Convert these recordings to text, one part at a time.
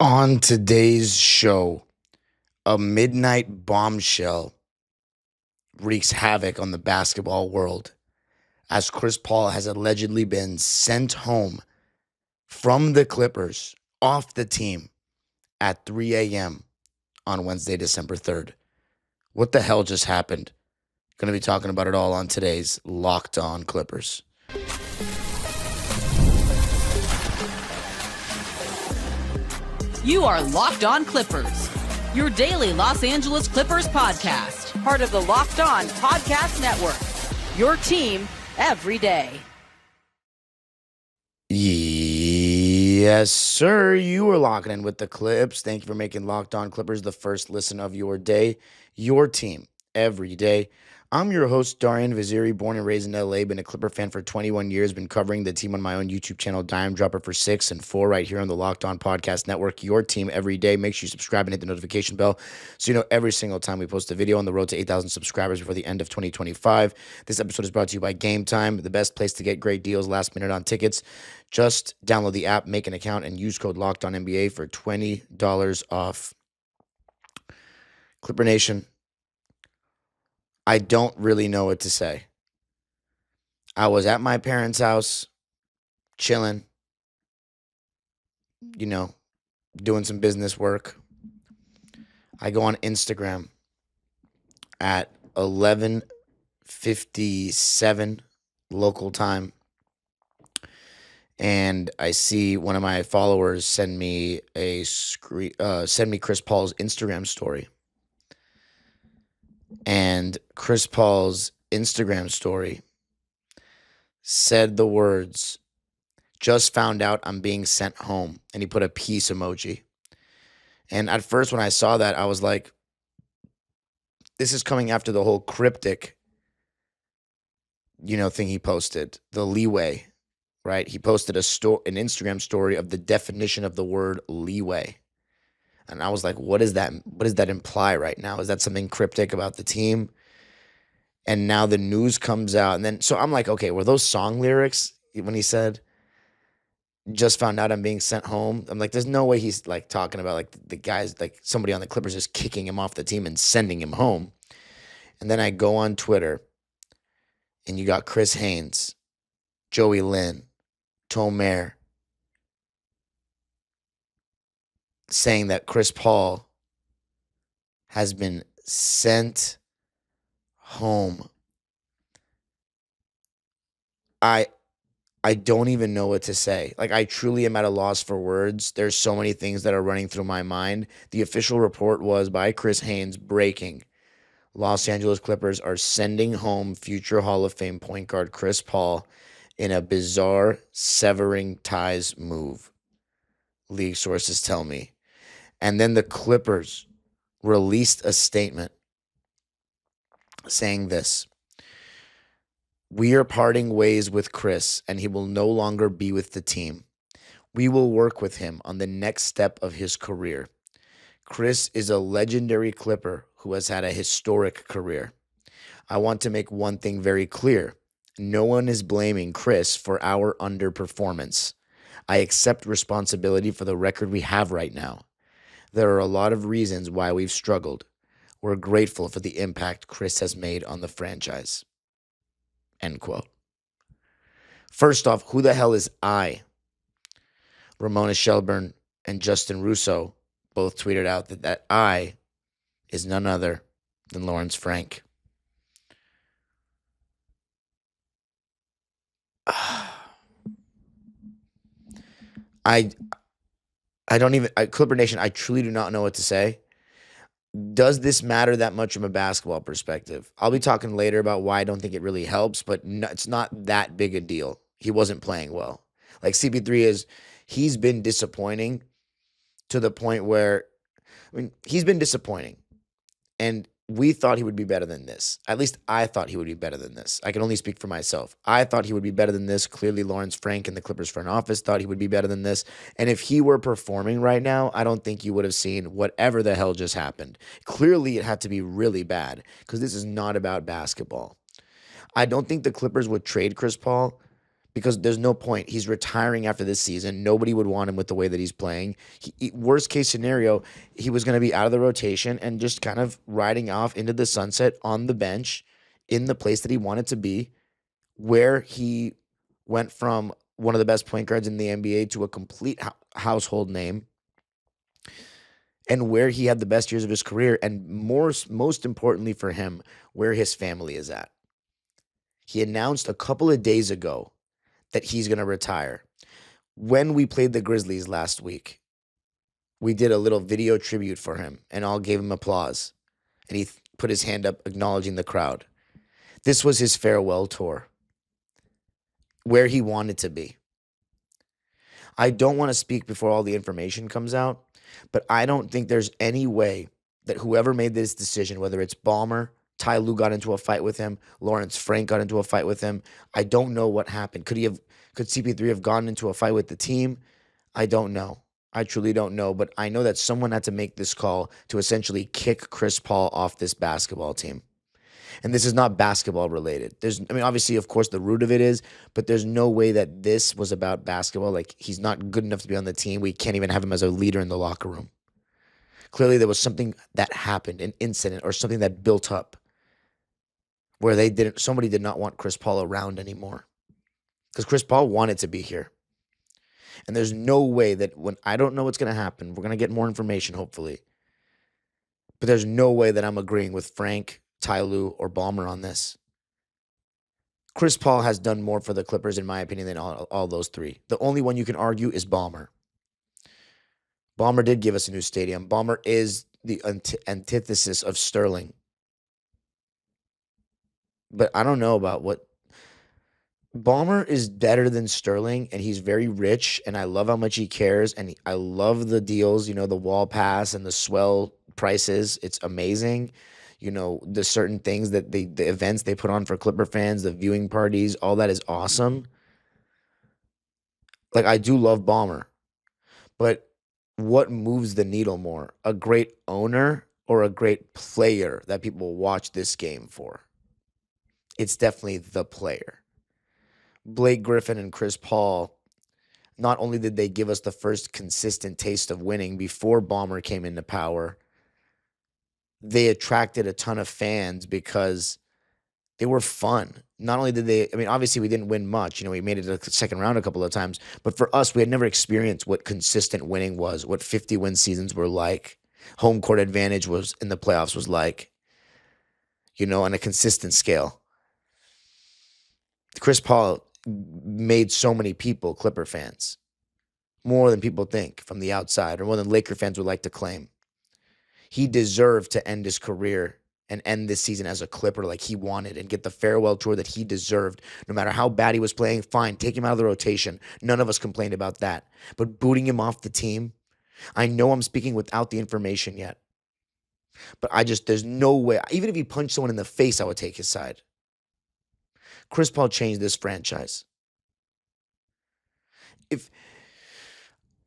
On today's show, a midnight bombshell wreaks havoc on the basketball world as Chris Paul has allegedly been sent home from the Clippers off the team at 3 a.m. on Wednesday, December 3rd. What the hell just happened? Going to be talking about it all on today's Locked On Clippers. You are Locked On Clippers, your daily Los Angeles Clippers podcast, part of the Locked On Podcast Network, your team every day. Yes, sir. You are locking in with the Clips. Thank you for making Locked On Clippers the first listen of your day, your team every day. I'm your host, Darian Vaziri, born and raised in LA, been a Clipper fan for 21 years, been covering the team on my own YouTube channel, Dime Dropper, for 6 and 4 right here on the Locked On Podcast Network, your team every day. Make sure you subscribe and hit the notification bell so you know every single time we post a video on the road to 8,000 subscribers before the end of 2025. This episode is brought to you by Game Time, the best place to get great deals last minute on tickets. Just download the app, make an account, and use code LOCKEDONNBA for $20 off. Clipper Nation, I don't really know what to say. I was at my parents' house, chilling, doing some business work. I go on Instagram at 11:57 local time, and I see one of my followers send me Chris Paul's Instagram story. And Chris Paul's Instagram story said the words, "Just found out I'm being sent home." And he put a peace emoji. And at first when I saw that, I was like, this is coming after the whole cryptic, thing he posted, the leeway, right? He posted an Instagram story of the definition of the word leeway. And I was like, what does that imply right now? Is that something cryptic about the team? And now the news comes out. And then, so I'm like, okay, were those song lyrics when he said, "Just found out I'm being sent home"? I'm like, there's no way he's like talking about like the guys, like somebody on the Clippers just kicking him off the team and sending him home. And then I go on Twitter and you got Chris Haynes, Joey Lynn, Tomer, saying that Chris Paul has been sent home. I don't even know what to say. Like, I truly am at a loss for words. There's so many things that are running through my mind. The official report was by Chris Haynes, breaking: Los Angeles Clippers are sending home future Hall of Fame point guard Chris Paul in a bizarre severing ties move, league sources tell me. And then the Clippers released a statement saying this: "We are parting ways with Chris, and he will no longer be with the team. We will work with him on the next step of his career. Chris is a legendary Clipper who has had a historic career. I want to make one thing very clear. No one is blaming Chris for our underperformance. I accept responsibility for the record we have right now. There are a lot of reasons why we've struggled. We're grateful for the impact Chris has made on the franchise." End quote. First off, who the hell is I? Ramona Shelburne and Justin Russo both tweeted out that I is none other than Lawrence Frank. Clipper Nation, I truly do not know what to say. Does this matter that much from a basketball perspective? I'll be talking later about why I don't think it really helps, but it's not that big a deal. He wasn't playing well. Like CP3 he's been disappointing to the point where, he's been disappointing. And we thought he would be better than this. At least I thought he would be better than this. I can only speak for myself. I thought he would be better than this. Clearly, Lawrence Frank and the Clippers front office thought he would be better than this. And if he were performing right now, I don't think you would have seen whatever the hell just happened. Clearly, it had to be really bad because this is not about basketball. I don't think the Clippers would trade Chris Paul because there's no point. He's retiring after this season. Nobody would want him with the way that he's playing. Worst case scenario, he was going to be out of the rotation and just kind of riding off into the sunset on the bench in the place that he wanted to be, where he went from one of the best point guards in the NBA to a complete household name, and where he had the best years of his career, and most importantly for him, where his family is at. He announced a couple of days ago that he's going to retire. When we played the Grizzlies last week, we did a little video tribute for him, and all gave him applause. And he put his hand up, acknowledging the crowd. This was his farewell tour, where he wanted to be. I don't want to speak before all the information comes out, but I don't think there's any way that whoever made this decision, whether it's Ballmer, Ty Lue got into a fight with him, Lawrence Frank got into a fight with him. I don't know what happened. Could CP3 have gotten into a fight with the team? I don't know. I truly don't know, but I know that someone had to make this call to essentially kick Chris Paul off this basketball team. And this is not basketball related. Obviously, of course, the root of it is, but there's no way that this was about basketball. Like, he's not good enough to be on the team. We can't even have him as a leader in the locker room. Clearly, there was something that happened, an incident or something that built up where somebody did not want Chris Paul around anymore. Because Chris Paul wanted to be here. And there's no way that I don't know what's going to happen. We're going to get more information, hopefully. But there's no way that I'm agreeing with Frank, Ty Lue, or Ballmer on this. Chris Paul has done more for the Clippers, in my opinion, than all those three. The only one you can argue is Ballmer. Ballmer did give us a new stadium. Ballmer is the antithesis of Sterling. But I don't know about what. Ballmer is better than Sterling, and he's very rich, and I love how much he cares, and I love the deals, the wall pass and the swell prices. It's amazing. The certain things that the events they put on for Clipper fans, the viewing parties, all that is awesome. Like, I do love Ballmer, but what moves the needle more? A great owner or a great player that people watch this game for? It's definitely the player. Blake Griffin and Chris Paul, not only did they give us the first consistent taste of winning before Ballmer came into power, they attracted a ton of fans because they were fun. Not only did they, obviously we didn't win much. We made it to the second round a couple of times. But for us, we had never experienced what consistent winning was, what 50-win seasons were like. Home court advantage was in the playoffs was like, on a consistent scale. Chris Paul made so many people Clipper fans, more than people think from the outside, or more than Laker fans would like to claim. He deserved to end his career and end this season as a Clipper like he wanted and get the farewell tour that he deserved. No matter how bad he was playing, fine, take him out of the rotation. None of us complained about that. But booting him off the team, I know I'm speaking without the information yet. But there's no way. Even if he punched someone in the face, I would take his side. Chris Paul changed this franchise.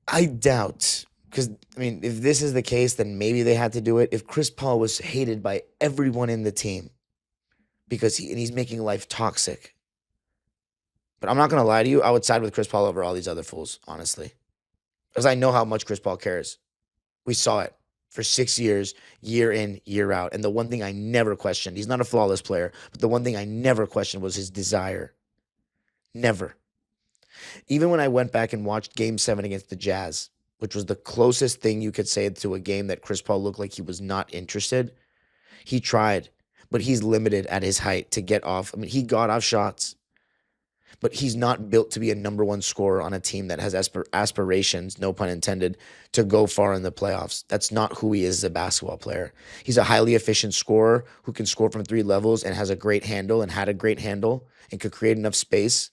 I doubt, because, if this is the case, then maybe they had to do it. If Chris Paul was hated by everyone in the team because he's making life toxic. But I'm not going to lie to you. I would side with Chris Paul over all these other fools, honestly. Because I know how much Chris Paul cares. We saw it for 6 years, year in, year out. And the one thing I never questioned, he's not a flawless player, but the one thing I never questioned was his desire. Never. Even when I went back and watched Game 7 against the Jazz, which was the closest thing you could say to a game that Chris Paul looked like he was not interested, he tried, but he's limited at his height to get off. He got off shots, but he's not built to be a number one scorer on a team that has aspirations, no pun intended, to go far in the playoffs. That's not who he is as a basketball player. He's a highly efficient scorer who can score from 3 levels and has a great handle and had a great handle and could create enough space.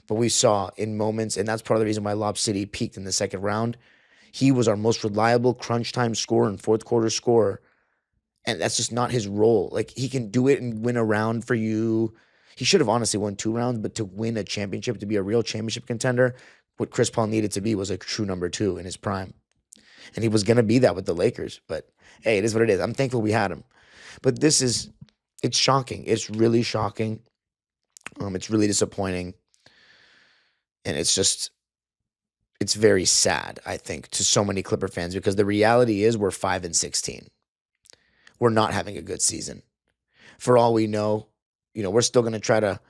But we saw in moments, and that's part of the reason why Lob City peaked in the second round, he was our most reliable crunch time scorer and fourth quarter scorer. And that's just not his role. Like, he can do it and win a round for you. He should have honestly won 2 rounds, but to win a championship, to be a real championship contender, what Chris Paul needed to be was a true number 2 in his prime. And he was going to be that with the Lakers. But hey, it is what it is. I'm thankful we had him. But it's shocking. It's really shocking. It's really disappointing. And it's very sad, I think, to so many Clipper fans, because the reality is we're 5-16. We're not having a good season. For all we know, we're still going to try to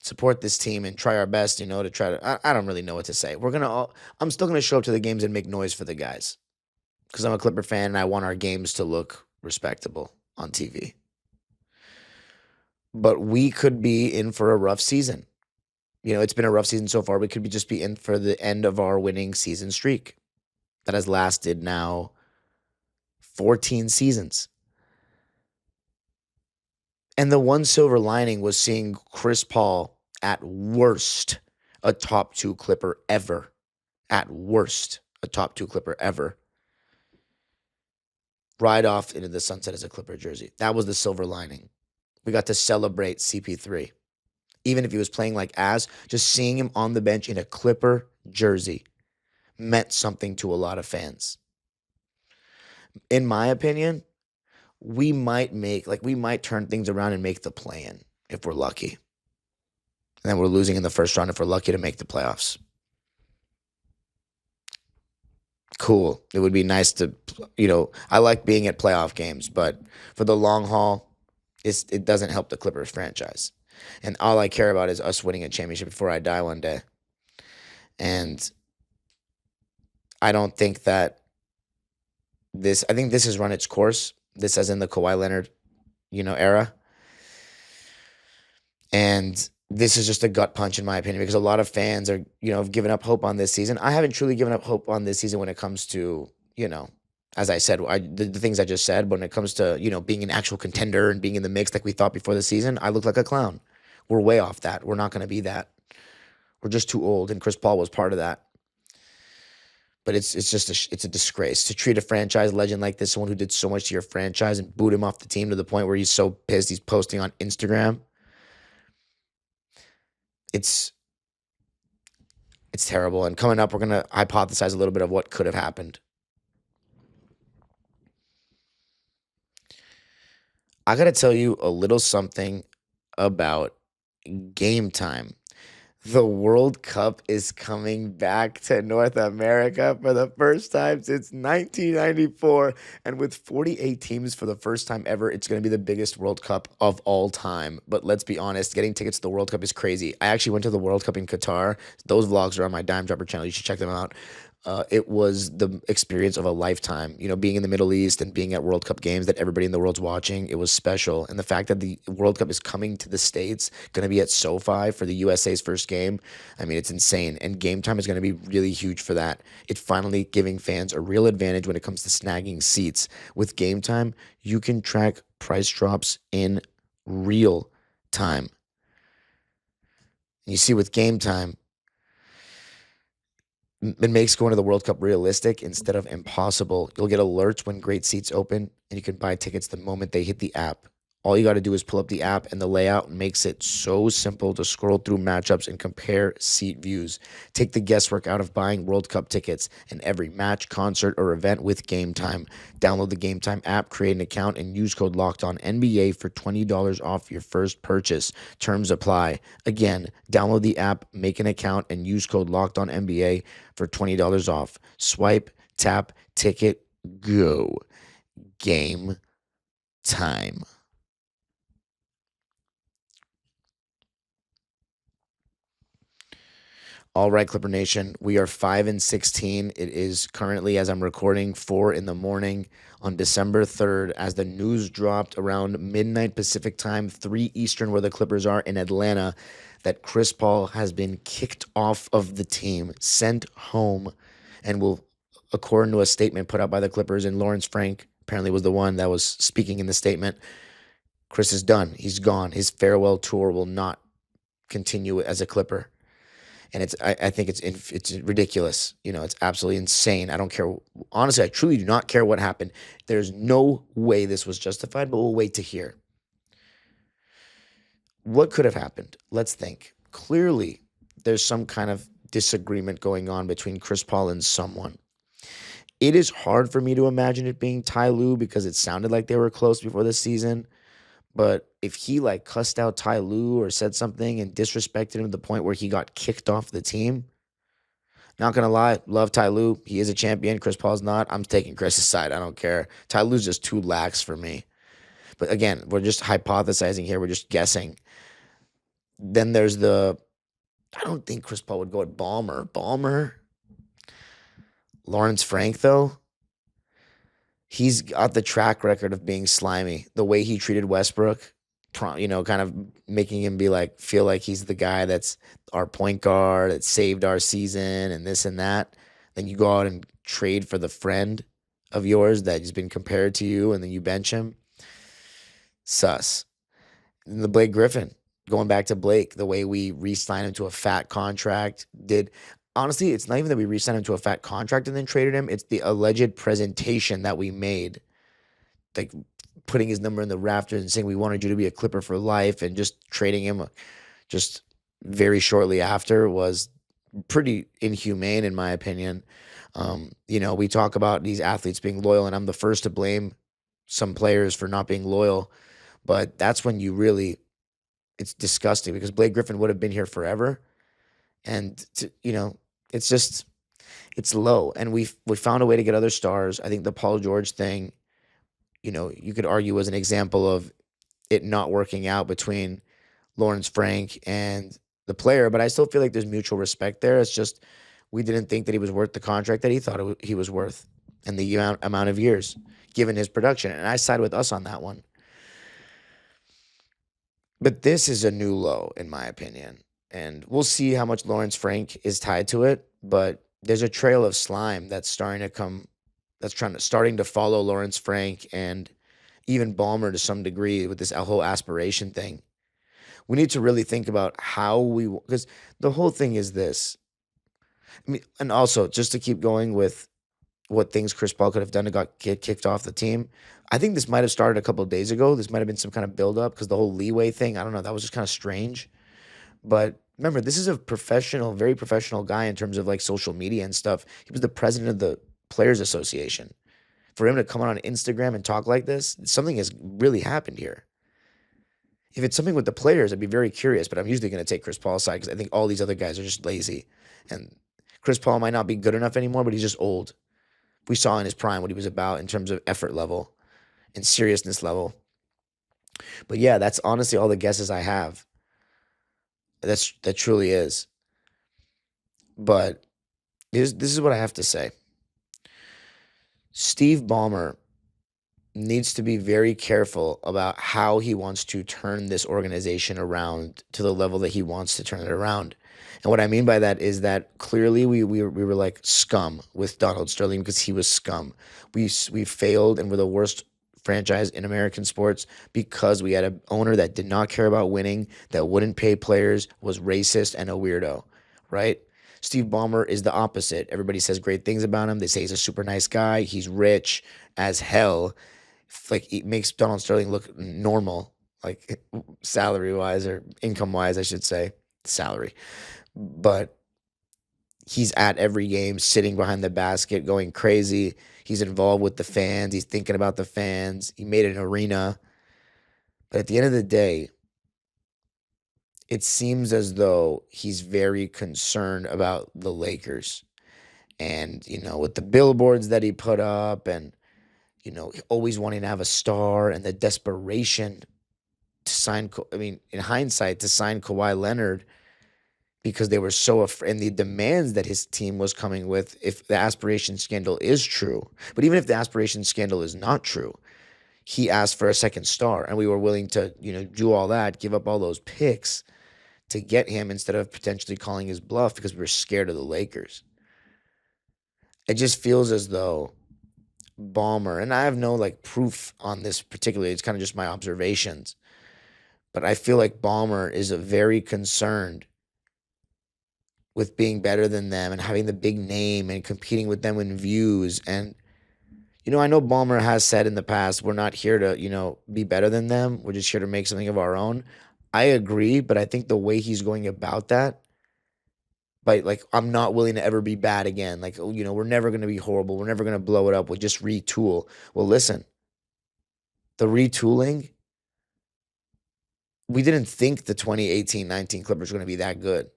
support this team and try our best, to try to. I don't really know what to say. I'm still going to show up to the games and make noise for the guys, because I'm a Clipper fan and I want our games to look respectable on TV. But we could be in for a rough season. It's been a rough season so far. We could just be in for the end of our winning season streak that has lasted now 14 seasons. And the one silver lining was seeing Chris Paul, at worst, a top 2 Clipper ever. At worst, a top 2 Clipper ever. Ride off into the sunset as a Clipper jersey. That was the silver lining. We got to celebrate CP3. Even if he was playing like ass, just seeing him on the bench in a Clipper jersey meant something to a lot of fans. In my opinion, we might turn things around and make the play-in if we're lucky. And then we're losing in the first round if we're lucky to make the playoffs. Cool. It would be nice to, I like being at playoff games, but for the long haul, it doesn't help the Clippers franchise. And all I care about is us winning a championship before I die one day. And I don't think that I think this has run its course. This as in the Kawhi Leonard, era. And this is just a gut punch in my opinion, because a lot of fans are, have given up hope on this season. I haven't truly given up hope on this season when it comes to, as I said, the things I just said, but when it comes to, being an actual contender and being in the mix like we thought before the season, I look like a clown. We're way off that. We're not going to be that. We're just too old, and Chris Paul was part of that. But it's a disgrace to treat a franchise legend like this, someone who did so much to your franchise, and boot him off the team to the point where he's so pissed he's posting on Instagram. It's terrible. And coming up, we're going to hypothesize a little bit of what could have happened. I got to tell you a little something about Game Time. The World Cup is coming back to North America for the first time since 1994. And with 48 teams for the first time ever, it's going to be the biggest World Cup of all time. But let's be honest, getting tickets to the World Cup is crazy. I actually went to the World Cup in Qatar. Those vlogs are on my Dime Dropper channel. You should check them out. It was the experience of a lifetime, being in the Middle East and being at World Cup games that everybody in the world's watching. It was special. And the fact that the World Cup is coming to the States, going to be at SoFi for the USA's first game, I mean, it's insane. And Game Time is going to be really huge for that. It's finally giving fans a real advantage when it comes to snagging seats. With Game Time, you can track price drops in real time. And you see, with Game Time, it makes going to the World Cup realistic instead of impossible. You'll get alerts when great seats open, and you can buy tickets the moment they hit the app. All you got to do is pull up the app, and the layout makes it so simple to scroll through matchups and compare seat views. Take the guesswork out of buying World Cup tickets and every match, concert, or event with Game Time. Download the Game Time app, create an account, and use code LOCKEDONNBA for $20 off your first purchase. Terms apply. Again, download the app, make an account, and use code LOCKEDONNBA for $20 off. Swipe, tap, ticket, go. Game Time. All right, Clipper Nation, we are 5-16. It is currently, as I'm recording, 4 a.m. on December 3rd, as the news dropped around midnight Pacific time, 3 Eastern, where the Clippers are in Atlanta, that Chris Paul has been kicked off of the team, sent home, and will, according to a statement put out by the Clippers, and Lawrence Frank apparently was the one that was speaking in the statement, Chris is done. He's gone. His farewell tour will not continue as a Clipper. And I think it's ridiculous. It's absolutely insane. I don't care. Honestly, I truly do not care what happened. There's no way this was justified, but we'll wait to hear. What could have happened? Let's think. Clearly, there's some kind of disagreement going on between Chris Paul and someone. It is hard for me to imagine it being Ty Lue, because it sounded like they were close before the season. But if he like cussed out Ty Lue or said something and disrespected him to the point where he got kicked off the team, not gonna lie, love Ty Lue. He is a champion. Chris Paul's not. I'm taking Chris's side. I don't care. Ty Lue's just too lax for me. But again, we're just hypothesizing here. We're just guessing. Then there's I don't think Chris Paul would go at Ballmer. Lawrence Frank, though, he's got the track record of being slimy. The way he treated Westbrook, kind of making him feel like he's the guy that's our point guard that saved our season and this and that. Then you go out and trade for the friend of yours that has been compared to you, and then you bench him. Sus. And the Blake Griffin, going back to Blake, the way we re-signed him to a fat contract honestly, it's not even that we re-signed him to a fat contract and then traded him. It's the alleged presentation that we made, like putting his number in the rafters and saying we wanted you to be a Clipper for life, and just trading him just very shortly after was pretty inhumane, in my opinion. We talk about these athletes being loyal, and I'm the first to blame some players for not being loyal, but that's when it's disgusting, because Blake Griffin would have been here forever. And it's low, and we found a way to get other stars. I think the Paul George thing, you could argue was an example of it not working out between Lawrence Frank and the player, but I still feel like there's mutual respect there. It's just we didn't think that he was worth the contract that he thought he was worth, and the amount of years given his production, and I side with us on that one. But this is a new low, in my opinion. And we'll see how much Lawrence Frank is tied to it. But there's a trail of slime that's starting to follow Lawrence Frank and even Ballmer to some degree with this whole aspiration thing. We need to really think about because the whole thing is this. I mean, and also just to keep going with what things Chris Paul could have done to get kicked off the team. I think this might have started a couple of days ago. This might have been some kind of buildup, because the whole leeway thing, I don't know, that was just kind of strange. But remember, this is a very professional guy in terms of like social media and stuff. He was the president of the Players Association. For him to come on Instagram and talk like this, something has really happened here. If it's something with the players, I'd be very curious, but I'm usually going to take Chris Paul's side, because I think all these other guys are just lazy. And Chris Paul might not be good enough anymore, but he's just old. We saw in his prime what he was about in terms of effort level and seriousness level. But yeah, that's honestly all the guesses I have. That truly is. But this is what I have to say. Steve Ballmer needs to be very careful about how he wants to turn this organization around to the level that he wants to turn it around. And what I mean by that is that clearly we were like scum with Donald Sterling, because he was scum. We failed, and we're the worst franchise in American sports because we had an owner that did not care about winning, that wouldn't pay players, was racist, and a weirdo, right? Steve Ballmer is the opposite. Everybody says great things about him. They say he's a super nice guy. He's rich as hell. Like, it makes Donald Sterling look normal, like salary-wise, or income-wise, I should say. Salary. But he's at every game, sitting behind the basket, going crazy. He's involved with the fans. He's thinking about the fans. He made an arena. But at the end of the day, it seems as though he's very concerned about the Lakers. And, with the billboards that he put up, and, always wanting to have a star, and the desperation to sign, in hindsight, to sign Kawhi Leonard, because they were so afraid, and the demands that his team was coming with, if the aspiration scandal is true. But even if the aspiration scandal is not true, he asked for a second star, and we were willing to, do all that, give up all those picks to get him, instead of potentially calling his bluff because we were scared of the Lakers. It just feels as though Ballmer, and I have no proof on this particularly, it's kind of just my observations, but I feel like Ballmer is very concerned with being better than them and having the big name and competing with them in views. And, I know Ballmer has said in the past, we're not here to, be better than them. We're just here to make something of our own. I agree, but I think the way he's going about that, I'm not willing to ever be bad again. We're never going to be horrible. We're never going to blow it up. We'll just retool. Well, listen, the retooling we didn't think the 2018-19 Clippers were going to be that good,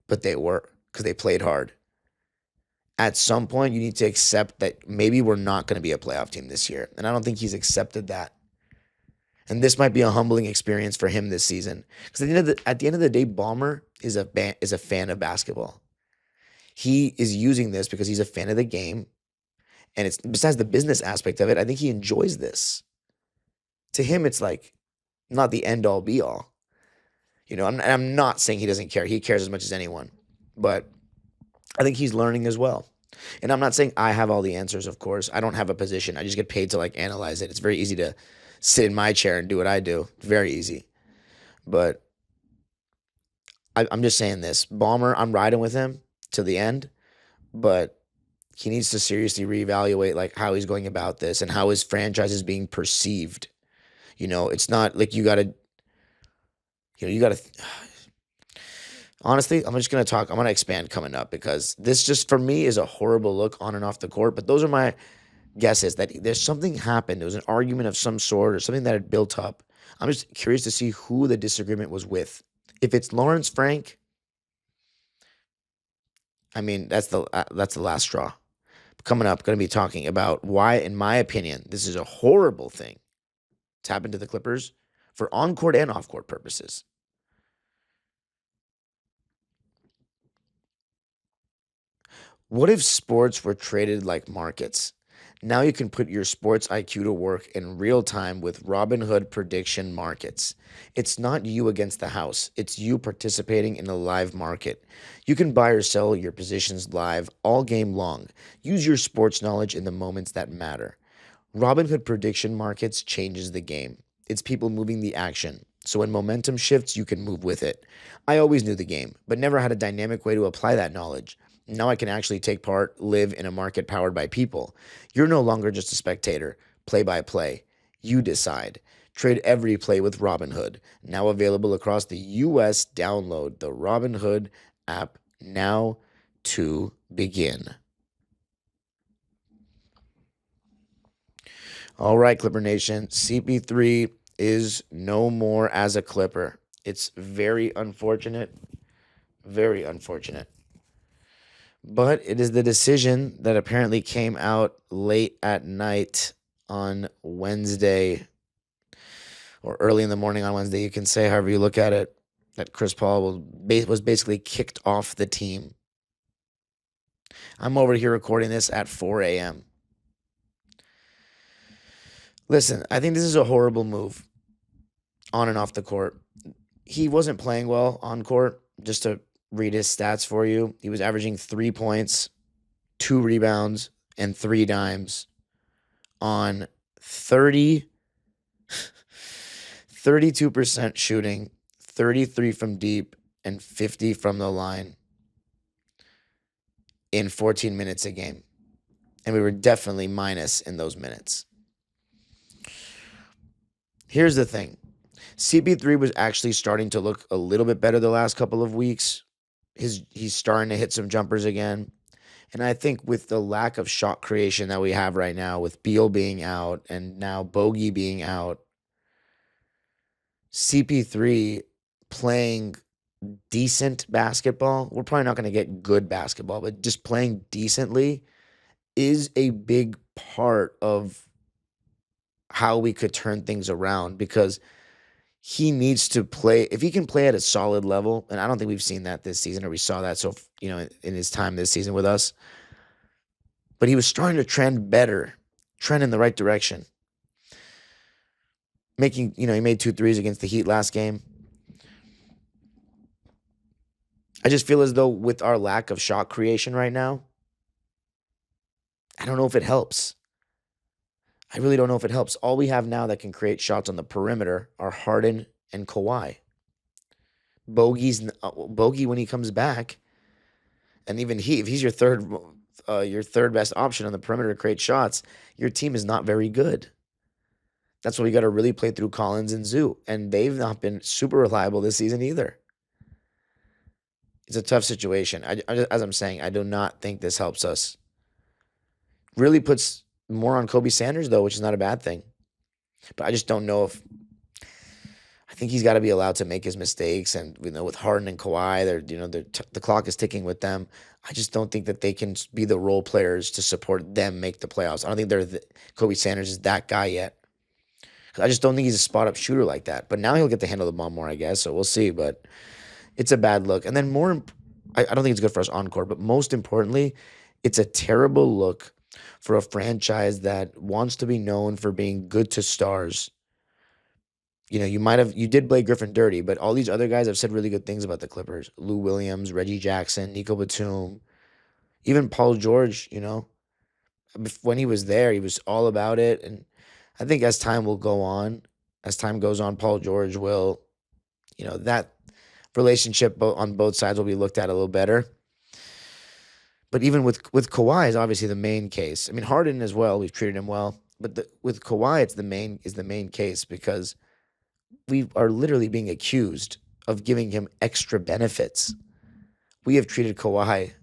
but they were because they played hard. At some point, you need to accept that maybe we're not going to be a playoff team this year. And I don't think he's accepted that. And this might be a humbling experience for him this season. Because at the end of the day, Ballmer is a fan of basketball. He is using this because he's a fan of the game. And it's besides the business aspect of it, I think he enjoys this. To him, it's like not the end all be all. I'm not saying he doesn't care. He cares as much as anyone. But I think he's learning as well. And I'm not saying I have all the answers, of course. I don't have a position. I just get paid to analyze it. It's very easy to sit in my chair and do what I do. Very easy. But I'm just saying this. Ballmer, I'm riding with him to the end, but he needs to seriously reevaluate how he's going about this and how his franchise is being perceived. It's not like you got to honestly, I'm just going to I'm going to expand coming up because this just for me is a horrible look on and off the court, but those are my guesses that there's something happened. There was an argument of some sort or something that had built up. I'm just curious to see who the disagreement was with. If it's Lawrence Frank, I mean, that's the last straw. Coming up, going to be talking about why, in my opinion, this is a horrible thing to happen to the Clippers for on-court and off-court purposes. What if sports were traded like markets? Now you can put your sports IQ to work in real time with Robinhood prediction markets. It's not you against the house. It's you participating in a live market. You can buy or sell your positions live all game long. Use your sports knowledge in the moments that matter. Robinhood prediction markets changes the game. It's people moving the action. So when momentum shifts, you can move with it. I always knew the game, but never had a dynamic way to apply that knowledge. Now I can actually take part, live in a market powered by people. You're no longer just a spectator, play by play. You decide. Trade every play with Robinhood. Now available across the U.S. Download the Robinhood app now to begin. All right, Clipper Nation. CP3 is no more as a Clipper. It's very unfortunate. Very unfortunate. But it is the decision that apparently came out late at night on Wednesday or early in the morning on Wednesday. You can say however you look at it, that Chris Paul was basically kicked off the team. I'm over here recording this at 4 a.m. Listen, I think this is a horrible move on and off the court. He wasn't playing well on court, just to read his stats for you. He was averaging 3 points, 2 rebounds, and 3 dimes on 32% shooting, 33 from deep, and 50 from the line in 14 minutes a game. And we were definitely minus in those minutes. Here's the thing. CP3 was actually starting to look a little bit better the last couple of weeks. He's starting to hit some jumpers again. And I think with the lack of shot creation that we have right now, with Beal being out and now Bogey being out, CP3 playing decent basketball, we're probably not going to get good basketball, but just playing decently is a big part of how we could turn things around, because he needs to play. If he can play at a solid level, and I don't think we've seen that this season, or we saw that in his time this season with us, but he was starting to trend in the right direction. He made 2 threes against the Heat last game. I just feel as though with our lack of shot creation right now, I don't know if it helps. I really don't know if it helps. All we have now that can create shots on the perimeter are Harden and Kawhi. Bogey when he comes back, and even if he's your third best option on the perimeter to create shots, your team is not very good. That's why we got to really play through Collins and Zoo, and they've not been super reliable this season either. It's a tough situation. As I'm saying, I do not think this helps us. Really puts more on Kobe Sanders, though, which is not a bad thing. But I just don't know if... I think he's got to be allowed to make his mistakes. And with Harden and Kawhi, the clock is ticking with them. I just don't think that they can be the role players to support them make the playoffs. I don't think Kobe Sanders is that guy yet. I just don't think he's a spot up shooter like that. But now he'll get to handle the ball more, I guess. So we'll see. But it's a bad look. And then I don't think it's good for us on court. But most importantly, it's a terrible look for a franchise that wants to be known for being good to stars. You did play Griffin dirty, but all these other guys have said really good things about the Clippers. Lou Williams, Reggie Jackson, Nico Batum, even Paul George, when he was there, he was all about it. And I think as time goes on, Paul George will, that relationship on both sides will be looked at a little better. But even with Kawhi is obviously the main case. I mean, Harden as well, we've treated him well. But with Kawhi, it's the main case because we are literally being accused of giving him extra benefits. We have treated Kawhi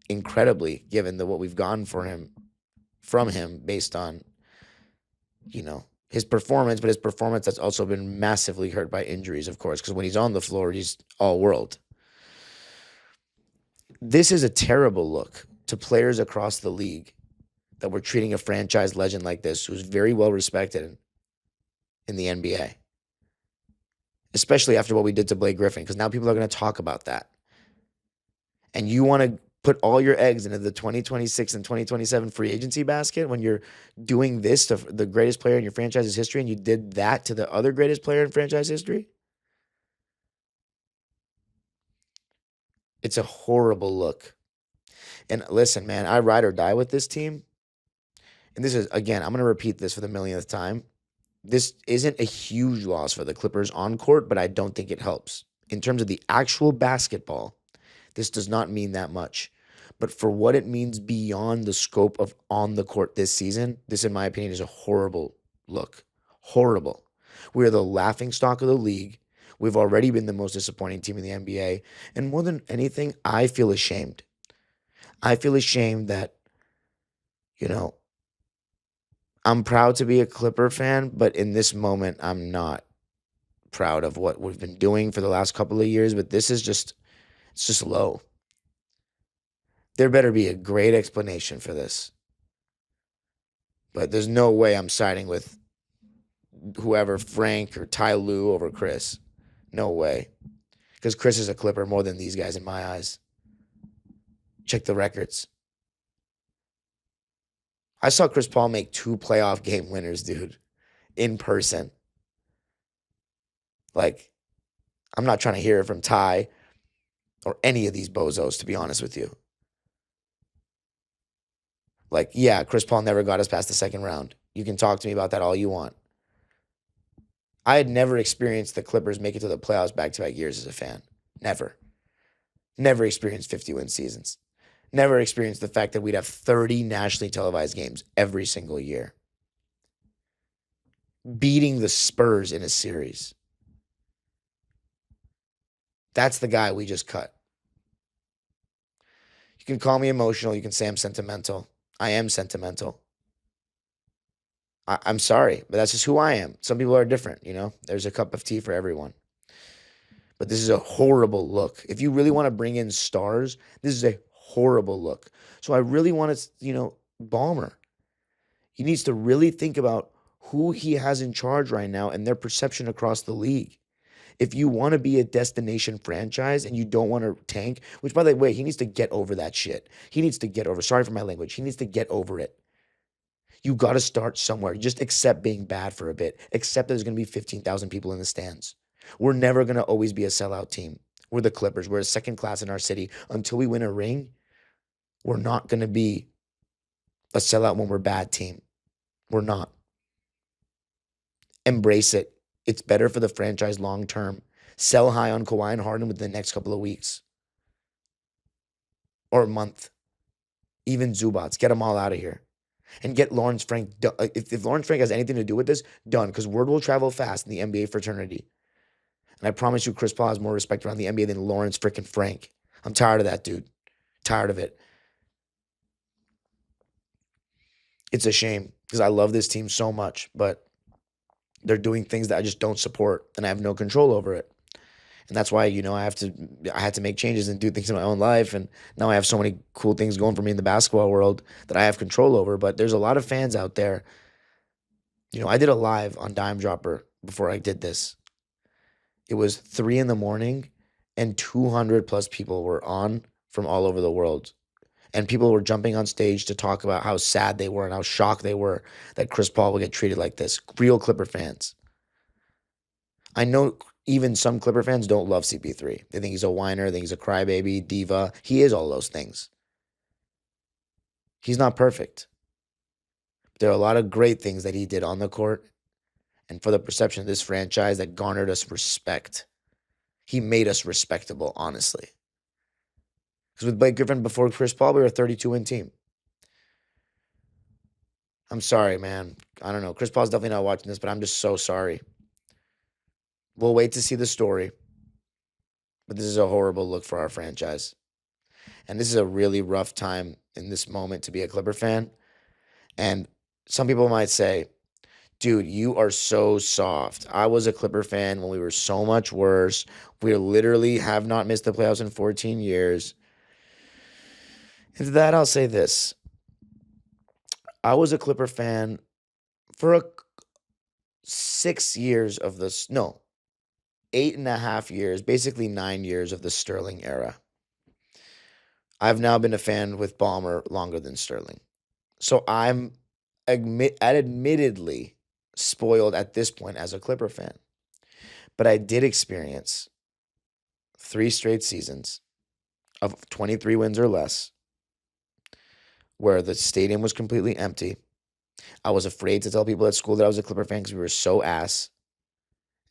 incredibly, given what we've gotten from him based on, his performance, but his performance that's also been massively hurt by injuries, of course, because when he's on the floor, he's all world. This is a terrible look to players across the league that we're treating a franchise legend like this, who's very well respected in the NBA. Especially after what we did to Blake Griffin, because now people are going to talk about that. And you want to put all your eggs into the 2026 and 2027 free agency basket when you're doing this to the greatest player in your franchise's history, and you did that to the other greatest player in franchise history? It's a horrible look. And listen, man, I ride or die with this team. And this is, again, I'm going to repeat this for the millionth time. This isn't a huge loss for the Clippers on court, but I don't think it helps. In terms of the actual basketball, this does not mean that much. But for what it means beyond the scope of on the court this season, this, in my opinion, is a horrible look. Horrible. We are the laughingstock of the league. We've already been the most disappointing team in the NBA. And more than anything, I feel ashamed. I feel ashamed that, I'm proud to be a Clipper fan, but in this moment, I'm not proud of what we've been doing for the last couple of years. But it's just low. There better be a great explanation for this. But there's no way I'm siding with whoever, Frank or Ty Lue over Chris. No way. Because Chris is a Clipper more than these guys in my eyes. Check the records. I saw Chris Paul make 2 playoff game winners, dude, in person. Like, I'm not trying to hear it from Ty or any of these bozos, to be honest with you. Like, yeah, Chris Paul never got us past the second round. You can talk to me about that all you want. I had never experienced the Clippers make it to the playoffs back-to-back years as a fan. Never. Never experienced 50-win seasons. Never experienced the fact that we'd have 30 nationally televised games every single year. Beating the Spurs in a series. That's the guy we just cut. You can call me emotional. You can say I'm sentimental. I am sentimental. I'm sorry, but that's just who I am. Some people are different, There's a cup of tea for everyone. But this is a horrible look. If you really want to bring in stars, this is a horrible look. So I really want to, Ballmer. He needs to really think about who he has in charge right now and their perception across the league. If you want to be a destination franchise and you don't want to tank, which, by the way, he needs to get over that shit. He needs to get over, sorry for my language, he needs to get over it. You got to start somewhere. Just accept being bad for a bit. Accept that there's going to be 15,000 people in the stands. We're never going to always be a sellout team. We're the Clippers. We're a second class in our city. Until we win a ring, we're not going to be a sellout when we're a bad team. We're not. Embrace it. It's better for the franchise long term. Sell high on Kawhi and Harden within the next couple of weeks. Or a month. Even Zubats. Get them all out of here. And get Lawrence Frank. If Lawrence Frank has anything to do with this, done. Because word will travel fast in the NBA fraternity. And I promise you, Chris Paul has more respect around the NBA than Lawrence freaking Frank. I'm tired of that, dude. Tired of it. It's a shame because I love this team so much. But They're doing things that I just don't support, and I have no control over it. And that's why, I had to make changes and do things in my own life. And now I have so many cool things going for me in the basketball world that I have control over. But there's a lot of fans out there. I did a live on Dime Dropper before I did this. It was 3 a.m. and 200 plus people were on from all over the world. And people were jumping on stage to talk about how sad they were and how shocked they were that Chris Paul would get treated like this. Real Clipper fans. I know even some Clipper fans don't love CP3. They think he's a whiner, they think he's a crybaby, diva. He is all those things. He's not perfect. There are a lot of great things that he did on the court and for the perception of this franchise that garnered us respect. He made us respectable, honestly. Because with Blake Griffin before Chris Paul, we were a 32-win team. I'm sorry, man. I don't know. Chris Paul's definitely not watching this, but I'm just so sorry. We'll wait to see the story. But this is a horrible look for our franchise. And this is a really rough time in this moment to be a Clipper fan. And some people might say, dude, you are so soft. I was a Clipper fan when we were so much worse. We literally have not missed the playoffs in 14 years. And to that, I'll say this. I was a Clipper fan for 6 years of this. No, 8.5 years, basically 9 years of the Sterling era. I've now been a fan with Ballmer longer than Sterling. So I'm admittedly spoiled at this point as a Clipper fan. But I did experience 3 straight seasons of 23 wins or less where the stadium was completely empty. I was afraid to tell people at school that I was a Clipper fan because we were so ass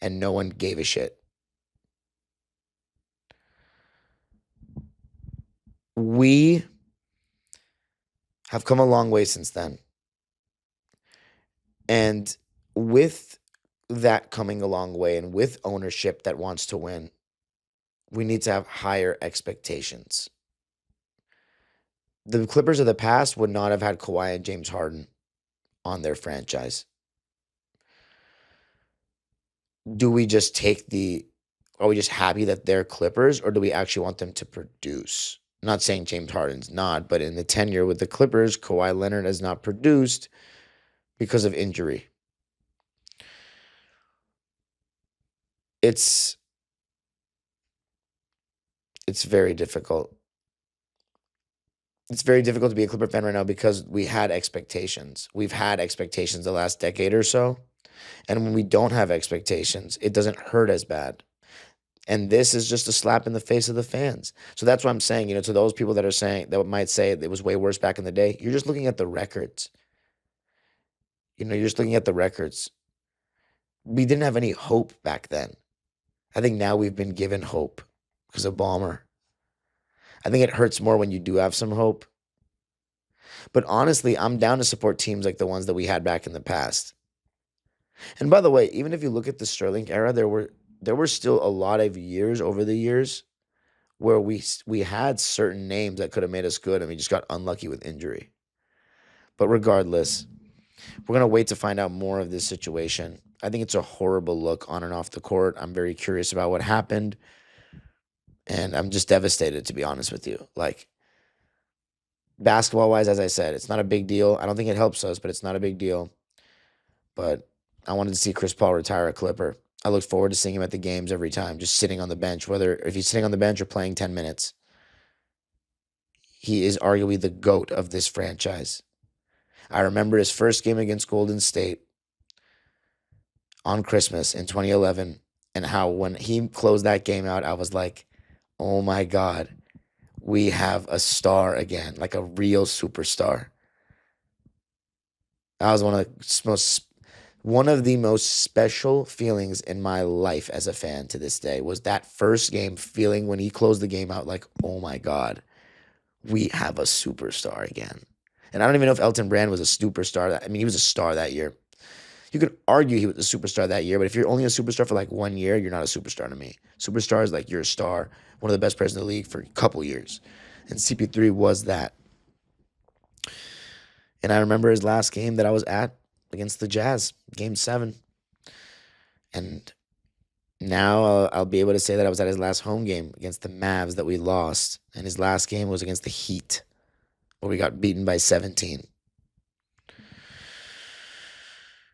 and no one gave a shit. We have come a long way since then. And with that coming a long way and with ownership that wants to win, we need to have higher expectations. The Clippers of the past would not have had Kawhi and James Harden on their franchise. Are we just happy that they're Clippers, or do we actually want them to produce? I'm not saying James Harden's not, but in the tenure with the Clippers, Kawhi Leonard has not produced because of injury. It's very difficult. It's very difficult to be a Clipper fan right now because we had expectations. We've had expectations the last decade or so. And when we don't have expectations, it doesn't hurt as bad. And this is just a slap in the face of the fans. So that's what I'm saying, to those people that might say it was way worse back in the day, you're just looking at the records. You're just looking at the records. We didn't have any hope back then. I think now we've been given hope because of Ballmer. I think it hurts more when you do have some hope. But honestly, I'm down to support teams like the ones that we had back in the past. And by the way, even if you look at the Sterling era, there were still a lot of years over the years where we had certain names that could have made us good and we just got unlucky with injury. But regardless, we're going to wait to find out more of this situation. I think it's a horrible look on and off the court. I'm very curious about what happened. And I'm just devastated, to be honest with you. Like, basketball-wise, as I said, it's not a big deal. I don't think it helps us, but it's not a big deal. But I wanted to see Chris Paul retire a Clipper. I look forward to seeing him at the games every time, just sitting on the bench, whether if he's sitting on the bench or playing 10 minutes. He is arguably the GOAT of this franchise. I remember his first game against Golden State on Christmas in 2011, and how when he closed that game out, I was like, oh my God, we have a star again, like a real superstar. That was one of the most special feelings in my life as a fan to this day, was that first game feeling when he closed the game out like, oh my God, we have a superstar again. And I don't even know if Elton Brand was a superstar. He was a star that year. You could argue he was a superstar that year, but if you're only a superstar for like 1 year, you're not a superstar to me. Superstar is like you're a star, one of the best players in the league for a couple years. And CP3 was that. And I remember his last game that I was at against the Jazz, Game 7. And now I'll be able to say that I was at his last home game against the Mavs that we lost. And his last game was against the Heat, where we got beaten by 17.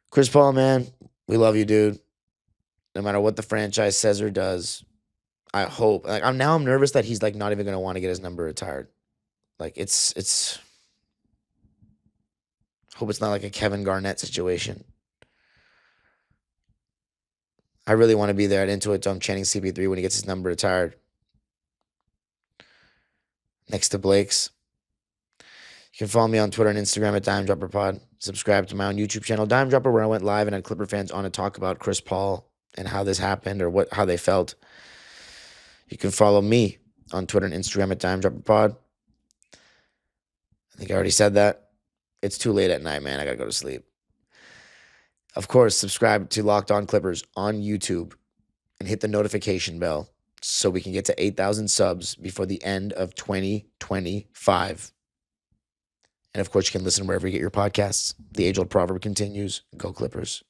Chris Paul, man, we love you, dude. No matter what the franchise says or does, I hope. Like I'm nervous that he's like not even gonna want to get his number retired. Like it's hope it's not like a Kevin Garnett situation. I really want to be there at Intuit Dome chanting CP3 when he gets his number retired. Next to Blake's. You can follow me on Twitter and Instagram at DimeDropperPod. Subscribe to my own YouTube channel, Dime Dropper, where I went live and had Clipper fans on to talk about Chris Paul and how this happened or how they felt. You can follow me on Twitter and Instagram at DimeDropperPod. I think I already said that. It's too late at night, man. I got to go to sleep. Of course, subscribe to Locked On Clippers on YouTube and hit the notification bell so we can get to 8,000 subs before the end of 2025. And of course, you can listen wherever you get your podcasts. The age-old proverb continues, go Clippers.